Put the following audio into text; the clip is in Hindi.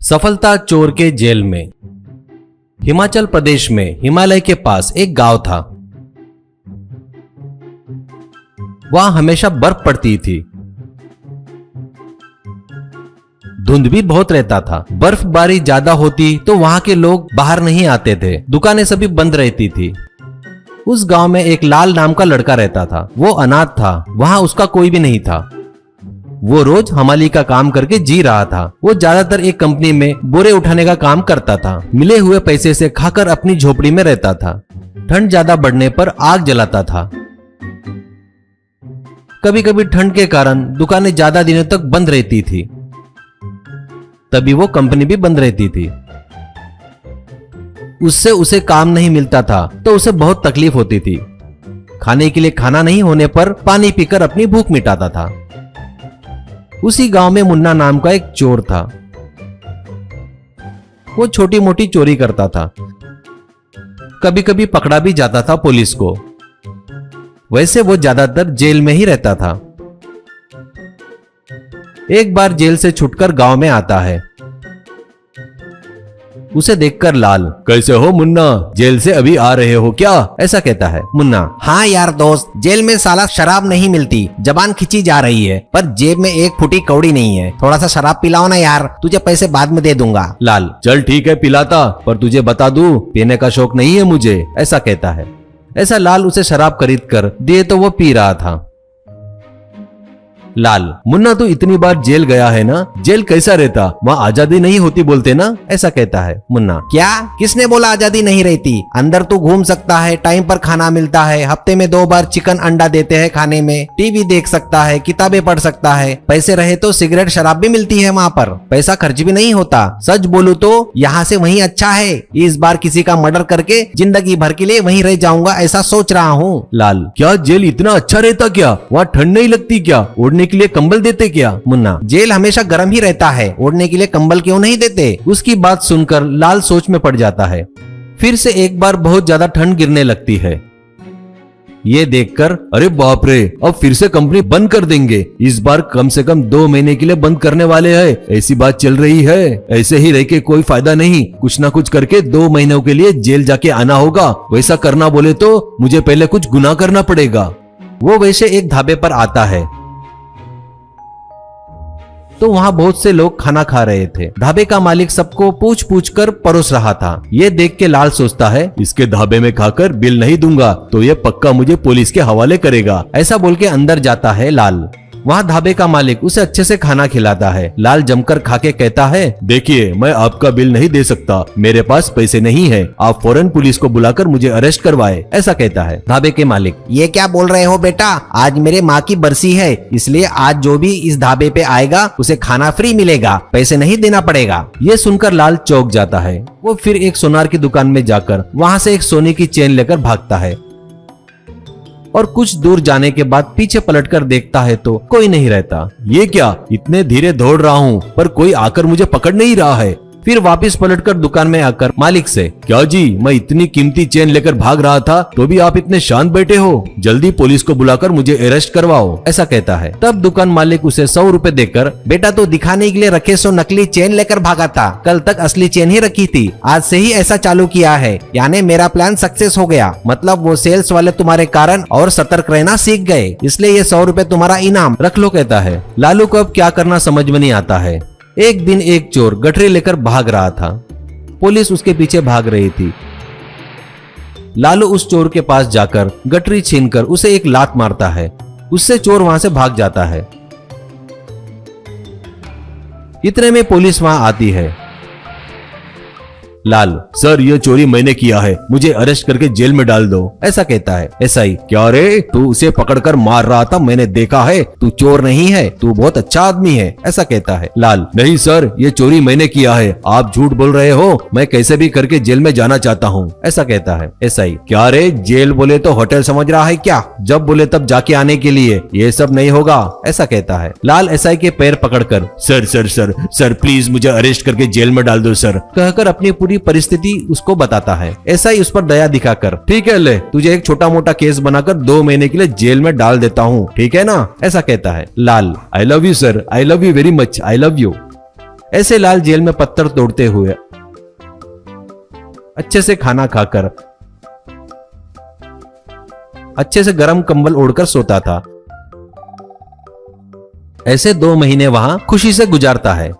सफलता चोर के जेल में। हिमाचल प्रदेश में हिमालय के पास एक गांव था। वहां हमेशा बर्फ पड़ती थी। धुंध भी बहुत रहता था। बर्फबारी ज्यादा होती तो वहां के लोग बाहर नहीं आते थे। दुकानें सभी बंद रहती थी। उस गांव में एक लाल नाम का लड़का रहता था। वो अनाथ था। वहां उसका कोई भी नहीं था। वो रोज हमाली का काम करके जी रहा था। वो ज्यादातर एक कंपनी में बोरे उठाने का काम करता था। मिले हुए पैसे से खाकर अपनी झोपड़ी में रहता था। ठंड ज्यादा बढ़ने पर आग जलाता था। कभी कभी ठंड के कारण दुकानें ज्यादा दिनों तक बंद रहती थी। तभी वो कंपनी भी बंद रहती थी। उससे उसे काम नहीं मिलता था तो उसे बहुत तकलीफ होती थी। खाने के लिए खाना नहीं होने पर पानी पीकर अपनी भूख मिटाता था। उसी गांव में मुन्ना नाम का एक चोर था। वो छोटी मोटी चोरी करता था। कभी कभी पकड़ा भी जाता था पुलिस को। वैसे वो ज्यादातर जेल में ही रहता था। एक बार जेल से छुटकर गांव में आता है। उसे देखकर लाल, कैसे हो मुन्ना, जेल से अभी आ रहे हो क्या, ऐसा कहता है। मुन्ना, हाँ यार दोस्त, जेल में साला शराब नहीं मिलती, जबान खिंची जा रही है, पर जेब में एक फुटी कौड़ी नहीं है। थोड़ा सा शराब पिलाओ ना यार, तुझे पैसे बाद में दे दूंगा। लाल, चल ठीक है पिलाता, पर तुझे बता दूं पीने का शौक नहीं है मुझे, ऐसा कहता है। ऐसा लाल उसे शराब खरीद कर दिए तो वो पी रहा था। लाल, मुन्ना तू इतनी बार जेल गया है ना, जेल कैसा रहता, वहाँ आजादी नहीं होती बोलते ना, ऐसा कहता है। मुन्ना, क्या, किसने बोला आजादी नहीं रहती? अंदर तू घूम सकता है, टाइम पर खाना मिलता है, हफ्ते में 2 बार चिकन अंडा देते हैं खाने में, टीवी देख सकता है, किताबें पढ़ सकता है, पैसे रहे तो सिगरेट शराब भी मिलती है वहाँ पर, पैसा खर्च भी नहीं होता। सच बोलूं तो यहाँ से वहीं अच्छा है। इस बार किसी का मर्डर करके जिंदगी भर के लिए वहीं रह जाऊंगा, ऐसा सोच रहा हूँ। लाल, क्या जेल इतना अच्छा रहता क्या, वहाँ ठंड नहीं लगती क्या, ओढ़ने के लिए कंबल देते क्या? मुन्ना, जेल हमेशा गर्म ही रहता है, ओढ़ने के लिए कंबल क्यों नहीं देते? उसकी बात सुनकर लाल सोच में पड़ जाता है। फिर से एक बार बहुत ज्यादा ठंड गिरने लगती है। ये देखकर, अरे बाप रे, अब फिर से कंपनी बंद कर देंगे, इस बार कम से कम 2 महीने के लिए बंद करने वाले हैं, ऐसी बात चल रही है। ऐसे ही रह के कोई फायदा नहीं, कुछ ना कुछ करके 2 महीनों के लिए जेल जाके आना होगा। वैसा करना बोले तो मुझे पहले कुछ गुनाह करना पड़ेगा। वो वैसे एक ढाबे पर आता है तो वहां बहुत से लोग खाना खा रहे थे। ढाबे का मालिक सबको पूछ पूछ कर परोस रहा था। ये देख के लाल सोचता है, इसके ढाबे में खाकर बिल नहीं दूंगा तो ये पक्का मुझे पुलिस के हवाले करेगा। ऐसा बोल के अंदर जाता है लाल। वहाँ ढाबे का मालिक उसे अच्छे से खाना खिलाता है। लाल जमकर खा के कहता है, देखिए मैं आपका बिल नहीं दे सकता, मेरे पास पैसे नहीं है, आप फौरन पुलिस को बुलाकर मुझे अरेस्ट करवाए, ऐसा कहता है। ढाबे के मालिक, ये क्या बोल रहे हो बेटा, आज मेरे माँ की बरसी है, इसलिए आज जो भी इस ढाबे पे आएगा उसे खाना फ्री मिलेगा, पैसे नहीं देना पड़ेगा। ये सुनकर लाल चौंक जाता है। वो फिर एक सोनार की दुकान में जाकर वहाँ से एक सोने की चेन लेकर भागता है और कुछ दूर जाने के बाद पीछे पलटकर देखता है तो कोई नहीं रहता। ये क्या, इतने धीरे दौड़ रहा हूँ पर कोई आकर मुझे पकड़ नहीं रहा है। फिर वापस पलटकर दुकान में आकर मालिक से, क्या जी, मैं इतनी कीमती चेन लेकर भाग रहा था तो भी आप इतने शांत बैठे हो, जल्दी पुलिस को बुलाकर मुझे अरेस्ट करवाओ, ऐसा कहता है। तब दुकान मालिक उसे 100 रुपए देकर, बेटा तो दिखाने के लिए रखे सो नकली चेन लेकर भागा था, कल तक असली चेन ही रखी थी, आज से ही ऐसा चालू किया है, यानी मेरा प्लान सक्सेस हो गया। मतलब वो सेल्स वाले तुम्हारे कारण और सतर्क रहना सीख गए, इसलिए ये 100 रुपए तुम्हारा इनाम, रख लो, कहता है। लालू को अब क्या करना समझ में नहीं आता है। एक दिन एक चोर गठरी लेकर भाग रहा था। पुलिस उसके पीछे भाग रही थी। लालू उस चोर के पास जाकर गठरी छीनकर उसे एक लात मारता है। उससे चोर वहां से भाग जाता है। इतने में पुलिस वहां आती है। लाल, सर ये चोरी मैंने किया है, मुझे अरेस्ट करके जेल में डाल दो, ऐसा कहता है। एसआई, क्या रे, तू उसे पकड़कर मार रहा था, मैंने देखा है, तू चोर नहीं है, तू बहुत अच्छा आदमी है, ऐसा कहता है। लाल, नहीं सर, ये चोरी मैंने किया है, आप झूठ बोल रहे हो, मैं कैसे भी करके जेल में जाना चाहता हूँ, ऐसा कहता है। एसआई, क्या रे, जेल बोले तो होटल समझ रहा है क्या, जब बोले तब जाके आने के लिए, ये सब नहीं होगा, ऐसा कहता है। लाल एसआई के पैर पकड़कर, sir sir sir sir please मुझे अरेस्ट करके जेल में डाल दो सर, कहकर अपनी पूरी परिस्थिति उसको बताता है। ऐसा ही उस पर दया दिखाकर, ठीक है ले, तुझे एक छोटा मोटा केस बनाकर 2 महीने के लिए जेल में डाल देता हूँ, ठीक है ना, ऐसा कहता है। लाल, I love you sir, I love you very much, I love you. ऐसे लाल जेल में पत्थर तोड़ते हुए, अच्छे से खाना खाकर, अच्छे से गर्म कंबल ओढ़कर सोता था। ऐसे 2 महीने वहां खुशी से गुजारता है।